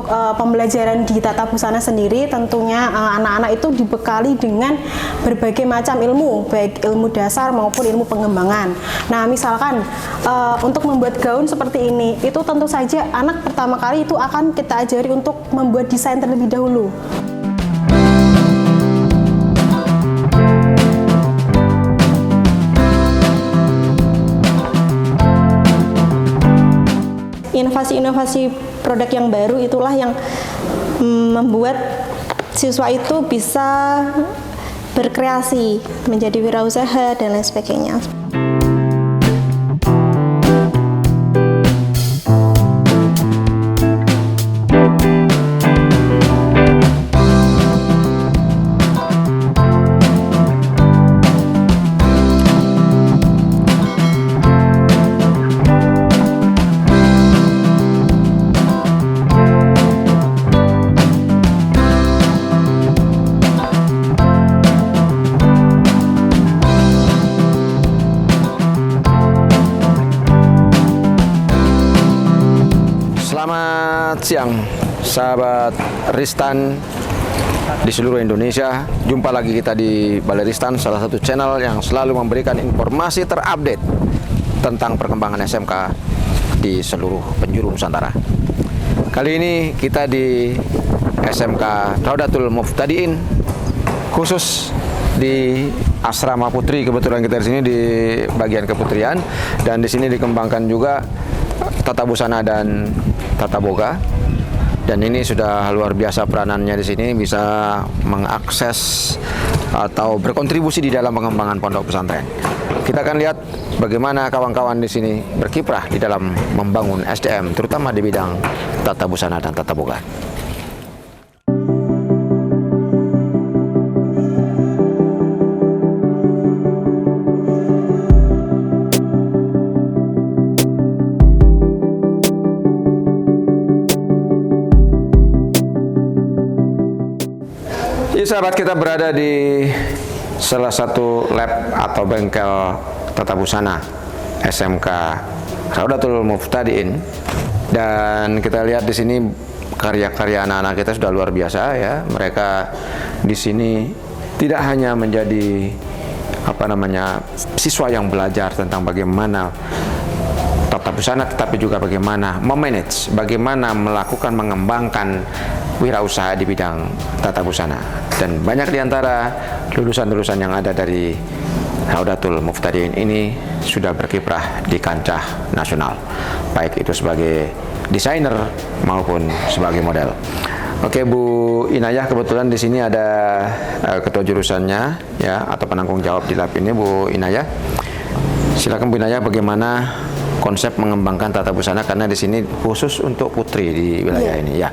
pembelajaran di Tata Busana sendiri tentunya anak-anak itu dibekali dengan berbagai macam ilmu, baik ilmu dasar maupun ilmu pengembangan. Nah, misalkan untuk membuat gaun seperti ini, itu tentu saja anak pertama kali itu akan kita ajari untuk membuat desain terlebih dahulu. Inovasi-inovasi produk yang baru itulah yang membuat siswa itu bisa berkreasi, menjadi wirausaha dan lain sebagainya. Selamat siang, sahabat Ristan di seluruh Indonesia. Jumpa lagi kita di Balai Ristan, salah satu channel yang selalu memberikan informasi terupdate tentang perkembangan SMK di seluruh penjuru Nusantara. Kali ini kita di SMK Raudatul Muftadiin, khusus di Asrama Putri. Kebetulan kita di sini di bagian keputrian, dan di sini dikembangkan juga tata busana dan tata boga. Dan ini sudah luar biasa peranannya di sini, bisa mengakses atau berkontribusi di dalam pengembangan pondok pesantren. Kita akan lihat bagaimana kawan-kawan di sini berkiprah di dalam membangun SDM, terutama di bidang tata busana dan tata boga. Sahabat, kita berada di salah satu lab atau bengkel tata busana SMK Raudatul Muftadiin, dan kita lihat di sini karya-karya anak-anak kita sudah luar biasa ya. Mereka di sini tidak hanya menjadi siswa yang belajar tentang bagaimana tata busana, tetapi juga bagaimana memanage, bagaimana melakukan mengembangkan wirausaha di bidang tata busana. Dan banyak di antara lulusan-lulusan yang ada dari Raudatul Muftadiin ini sudah berkiprah di kancah nasional, baik itu sebagai desainer maupun sebagai model. Oke, Bu Inayah, kebetulan di sini ada ketua jurusannya ya, atau penanggung jawab di lab ini, Bu Inayah. Silakan Bu Inayah, bagaimana konsep mengembangkan tata busana, karena di sini khusus untuk putri di wilayah ini ya.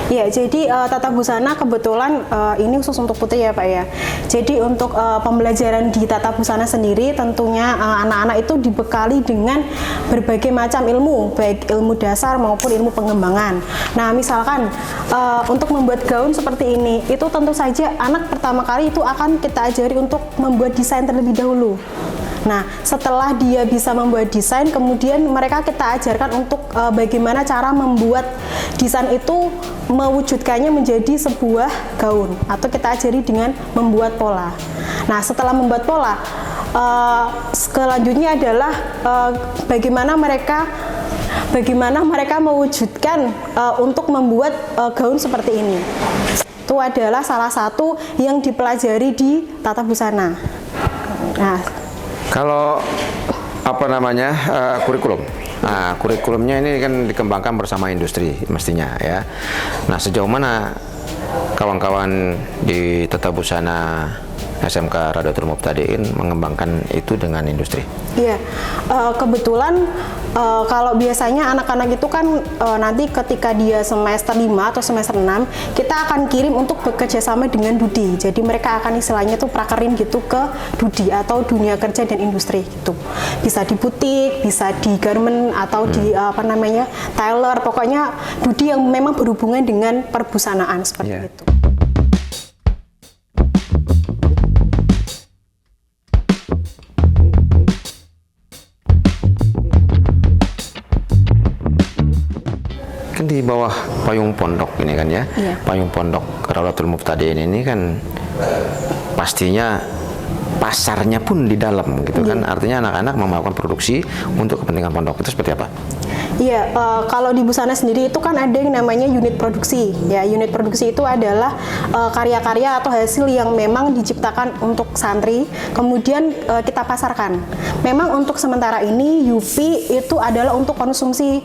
Ya, jadi tata busana kebetulan ini khusus untuk putri ya Pak ya. Jadi untuk pembelajaran di tata busana sendiri tentunya anak-anak itu dibekali dengan berbagai macam ilmu, baik ilmu dasar maupun ilmu pengembangan. Nah, misalkan untuk membuat gaun seperti ini, itu tentu saja anak pertama kali itu akan kita ajari untuk membuat desain terlebih dahulu. Nah, setelah dia bisa membuat desain, kemudian mereka kita ajarkan untuk bagaimana cara membuat desain itu, mewujudkannya menjadi sebuah gaun, atau kita ajari dengan membuat pola. Nah, setelah membuat pola, selanjutnya adalah bagaimana mereka mewujudkan untuk membuat gaun seperti ini. Itu adalah salah satu yang dipelajari di tata busana. Nah, kalau kurikulum. Nah, kurikulumnya ini kan dikembangkan bersama industri mestinya ya. Nah, sejauh mana kawan-kawan di tata busana SMK Raudatul Muftadiin mengembangkan itu dengan industri? Iya, kebetulan kalau biasanya anak-anak itu kan nanti ketika dia semester 5 atau semester 6, kita akan kirim untuk bekerja sama dengan Dudi. Jadi mereka akan istilahnya tuh prakerin gitu ke Dudi atau dunia kerja dan industri gitu. Bisa di butik, bisa di garment atau di tailor, pokoknya Dudi yang memang berhubungan dengan perbusanaan seperti itu. di bawah payung pondok ini kan ya. Iya. Payung pondok Raudatul Muftadiin ini kan pastinya pasarnya pun di dalam gitu kan. Artinya anak-anak melakukan produksi untuk kepentingan pondok. Itu seperti apa? Iya, kalau di Busana sendiri itu kan ada yang namanya unit produksi. Ya, unit produksi itu adalah karya-karya atau hasil yang memang diciptakan untuk santri, kemudian kita pasarkan. Memang untuk sementara ini UPI itu adalah untuk konsumsi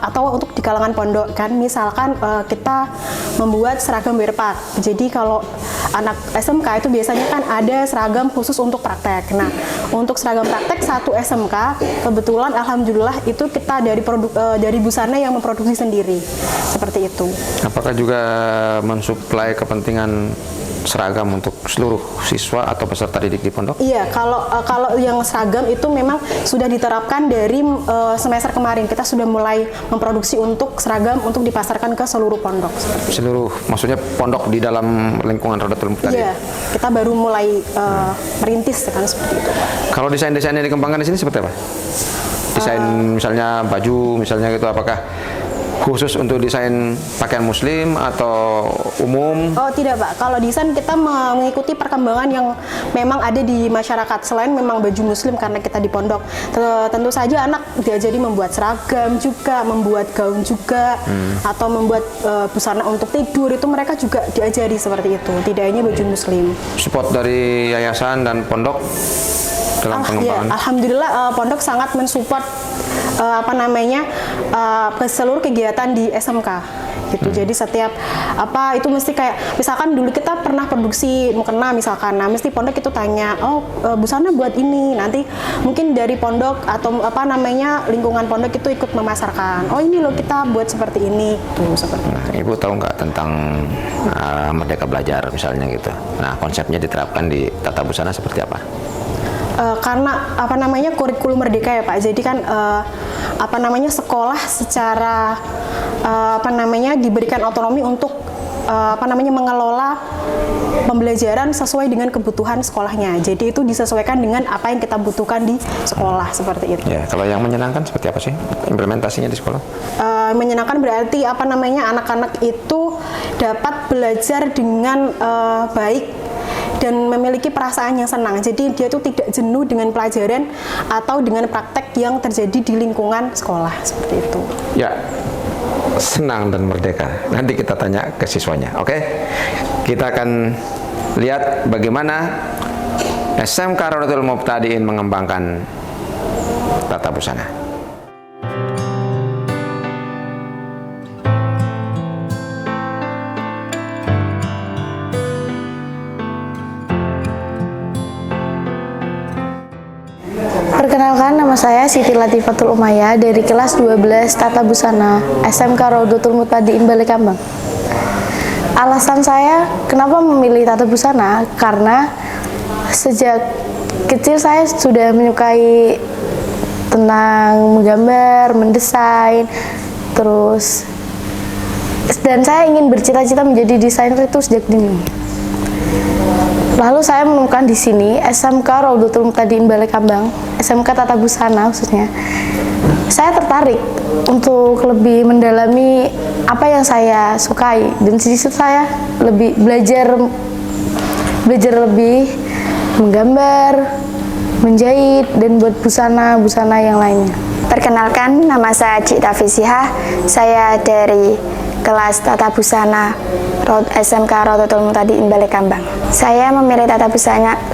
atau untuk di kalangan pondok kan. Misalkan kita membuat seragam berpak. Jadi kalau anak SMK itu biasanya kan ada seragam khusus untuk praktek. Nah, untuk seragam praktek satu SMK kebetulan alhamdulillah itu kita dari Busana yang memproduksi sendiri, seperti itu. Apakah juga mensuplai kepentingan seragam untuk seluruh siswa atau peserta didik di pondok? Iya, kalau yang seragam itu memang sudah diterapkan dari semester kemarin. Kita sudah mulai memproduksi untuk seragam untuk dipasarkan ke seluruh pondok. Seluruh, maksudnya pondok di dalam lingkungan Raudatul Muftadiin? Iya, kita baru mulai merintis kan seperti itu. Kalau desain-desain yang dikembangkan di sini seperti apa? Desain misalnya baju, misalnya gitu, apakah khusus untuk desain pakaian muslim atau umum? Oh tidak Pak, kalau desain kita mengikuti perkembangan yang memang ada di masyarakat. Selain memang baju muslim karena kita di pondok, tentu saja anak diajari membuat seragam juga, membuat gaun juga, atau membuat busana untuk tidur, itu mereka juga diajari seperti itu, tidak hanya baju muslim. Support dari yayasan dan pondok dalam pengembangan? Ya, alhamdulillah pondok sangat mensupport ke seluruh kegiatan di SMK gitu. Jadi setiap itu mesti kayak misalkan dulu kita pernah produksi mukena misalkan, nah mesti pondok itu tanya, busana buat ini, nanti mungkin dari pondok atau lingkungan pondok itu ikut memasarkan, oh ini loh kita buat seperti ini tuh, seperti Nah, Ibu tahu nggak tentang Merdeka Belajar misalnya gitu? Nah, konsepnya diterapkan di tata busana seperti apa? Karena kurikulum merdeka ya Pak, jadi kan sekolah secara diberikan otonomi untuk mengelola pembelajaran sesuai dengan kebutuhan sekolahnya. Jadi itu disesuaikan dengan apa yang kita butuhkan di sekolah, seperti itu. Ya, kalau yang menyenangkan seperti apa sih implementasinya di sekolah? Menyenangkan berarti anak-anak itu dapat belajar dengan baik dan memiliki perasaan yang senang. Jadi dia itu tidak jenuh dengan pelajaran atau dengan praktek yang terjadi di lingkungan sekolah, seperti itu. Ya, senang dan merdeka. Nanti kita tanya ke siswanya, oke? Kita akan lihat bagaimana SMK Raudatul Muftadiin mengembangkan tata busana. Perkenalkan, nama saya Siti Latifatul Umayyah dari kelas 12 Tata Busana SMK Raudatul Muftadiin Balekambang. Alasan saya kenapa memilih tata busana, karena sejak kecil saya sudah menyukai tentang menggambar, mendesain, dan saya ingin bercita-cita menjadi desainer itu sejak dini. Lalu saya menemukan di sini SMK Raudatul Muftadiin Balekambang, SMK Tata Busana khususnya. Saya tertarik untuk lebih mendalami apa yang saya sukai, dan di situ saya lebih belajar lebih menggambar, menjahit, dan buat busana yang lainnya. Perkenalkan, nama saya Cik Tafisihah. Saya dari kelas Tata Busana SMK Raudatul Muftadiin Balekambang. Saya memilih tata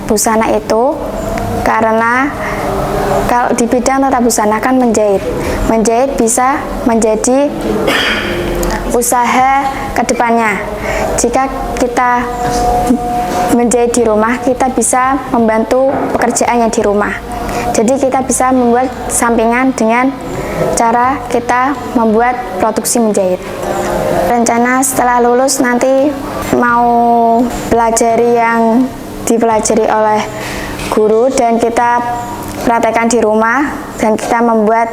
busana itu karena kalau di bidang tata busana kan menjahit. Menjahit bisa menjadi usaha kedepannya. Jika kita menjahit di rumah, kita bisa membantu pekerjaannya di rumah. Jadi kita bisa membuat sampingan dengan cara kita membuat produksi menjahit. Rencana setelah lulus nanti mau pelajari yang dipelajari oleh guru dan kita praktekkan di rumah dan kita membuat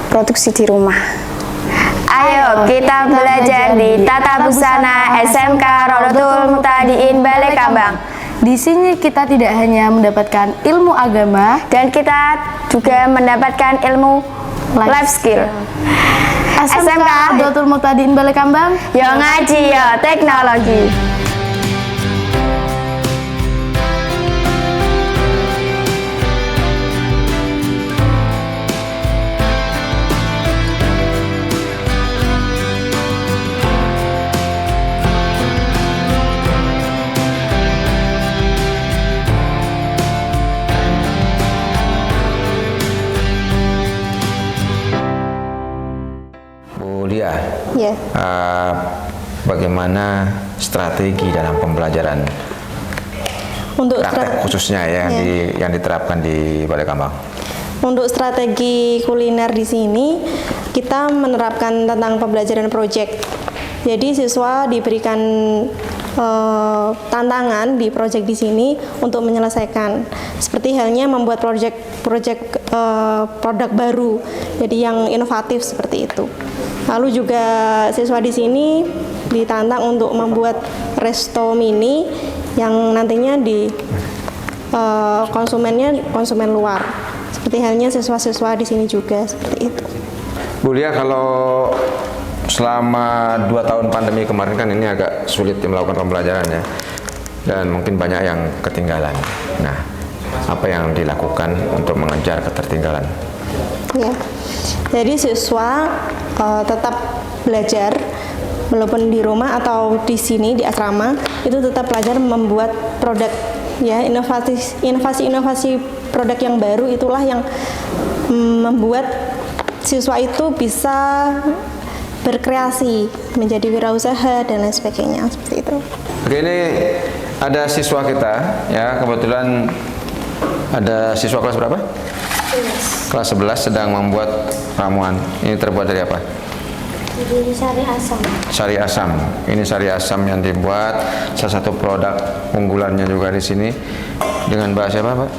produksi di rumah. Ayo kita belajar di Tata Busana SMK Raudatul Muftadiin Balekambang. Di sini kita tidak hanya mendapatkan ilmu agama, dan kita juga mendapatkan ilmu life skill. SMK Rodotul Muhtadin Balekambang. Yo ngaji yo teknologi. Bu Lia, Ya. bagaimana strategi dalam pembelajaran Untuk praktek khususnya ya, yang diterapkan di Balekambang? Untuk strategi kuliner di sini, kita menerapkan tentang pembelajaran proyek. Jadi siswa diberikan tantangan di proyek di sini untuk menyelesaikan. Seperti halnya membuat proyek produk baru, jadi yang inovatif seperti itu. Lalu juga siswa di sini ditantang untuk membuat resto mini yang nantinya di konsumennya konsumen luar. Seperti halnya siswa-siswa di sini juga seperti itu. Bu Lia, kalau selama 2 tahun pandemi kemarin kan ini agak sulit melakukan pembelajaran ya, dan mungkin banyak yang ketinggalan. Nah, apa yang dilakukan untuk mengejar ketertinggalan? Ya, jadi siswa tetap belajar walaupun di rumah atau di sini di asrama, itu tetap belajar membuat produk ya, inovasi produk yang baru itulah yang membuat siswa itu bisa berkreasi menjadi wirausaha dan lain sebagainya seperti itu. Oke, ini ada siswa kita ya, kebetulan ada siswa kelas berapa? Kelas 11 sedang membuat ramuan. Ini terbuat dari apa? Dari sari asam. Sari asam. Ini sari asam yang dibuat, salah satu produk unggulannya juga di sini. Dengan bahasa apa, Pak?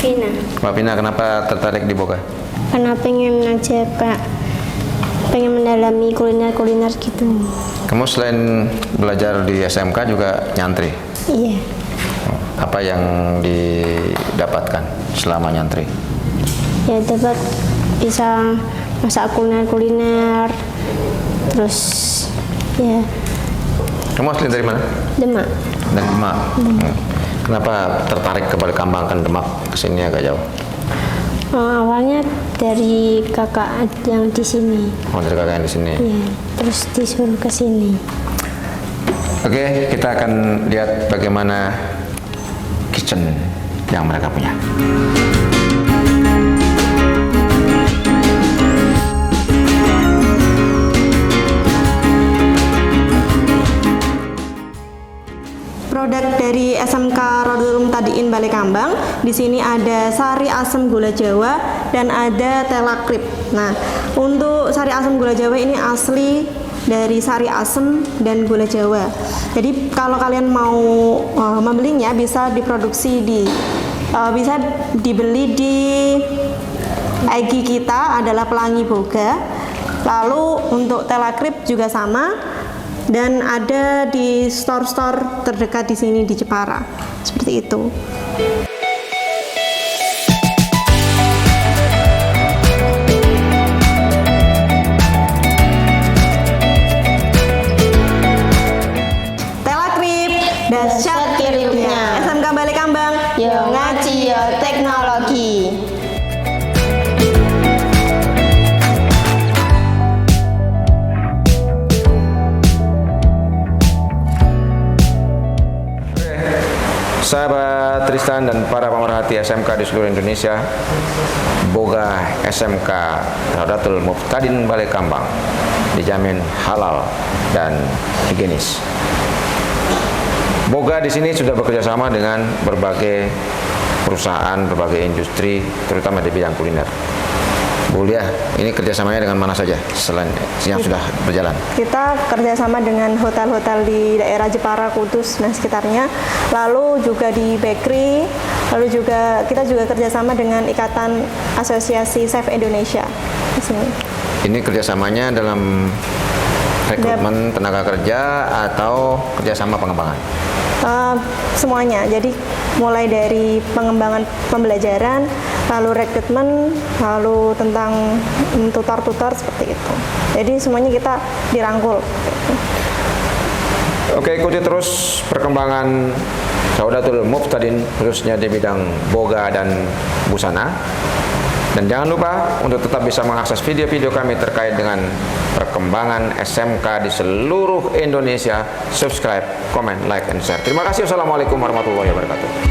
Vina. Mbak Pina, kenapa tertarik di Boga? Karena pengen aja Pak, pengen mendalami kuliner gitu. Kamu selain belajar di SMK juga nyantri. Iya. Apa yang didapatkan selama nyantri? Ya dapat bisa masak kuliner, terus ya Kamu asli dari mana? Demak. Dari Demak. Kenapa tertarik ke Balekambang, kan Demak kesini agak jauh? Awalnya dari kakak yang di sini. Oh, dari kakak yang di sini. Ya, terus disuruh ke sini. Oke, kita akan lihat bagaimana kitchen yang mereka punya. Produk dari SMK Rodotul Muhtadin Balekambang, di sini ada sari asam gula Jawa dan ada telakrip. Nah, untuk sari asam gula Jawa ini asli dari sari asam dan gula Jawa. Jadi kalau kalian mau membelinya bisa diproduksi bisa dibeli di IG kita adalah Pelangi Boga. Lalu untuk telakrip juga sama. Dan ada di store-store terdekat di sini di Jepara, seperti itu. Telakrip, dahsyat kiripnya. SMK Balekambang, yo ngaji yo teknologi. Sahabat Tristan dan para pemerhati SMK di seluruh Indonesia, Boga SMK Rodotul Muhtadin Balekambang dijamin halal dan higienis. Boga di sini sudah bekerja sama dengan berbagai perusahaan, berbagai industri, terutama di bidang kuliner. Bu Lia, ini kerjasamanya dengan mana saja selain yang sudah berjalan? Kita kerjasama dengan hotel-hotel di daerah Jepara, Kudus, dan sekitarnya. Lalu juga di bakery. Lalu juga kita juga kerjasama dengan Ikatan Asosiasi Chef Indonesia di sini. Ini kerjasamanya dalam rekrutmen tenaga kerja atau kerjasama pengembangan? Semuanya. Jadi mulai dari pengembangan pembelajaran, lalu rekrutmen, lalu tentang tutor-tutor seperti itu. Jadi semuanya kita dirangkul. Oke, ikuti terus perkembangan Saudatul Muftadin khususnya di bidang boga dan busana. Dan jangan lupa untuk tetap bisa mengakses video-video kami terkait dengan perkembangan SMK di seluruh Indonesia. Subscribe, comment, like, and share. Terima kasih. Wassalamualaikum warahmatullahi wabarakatuh.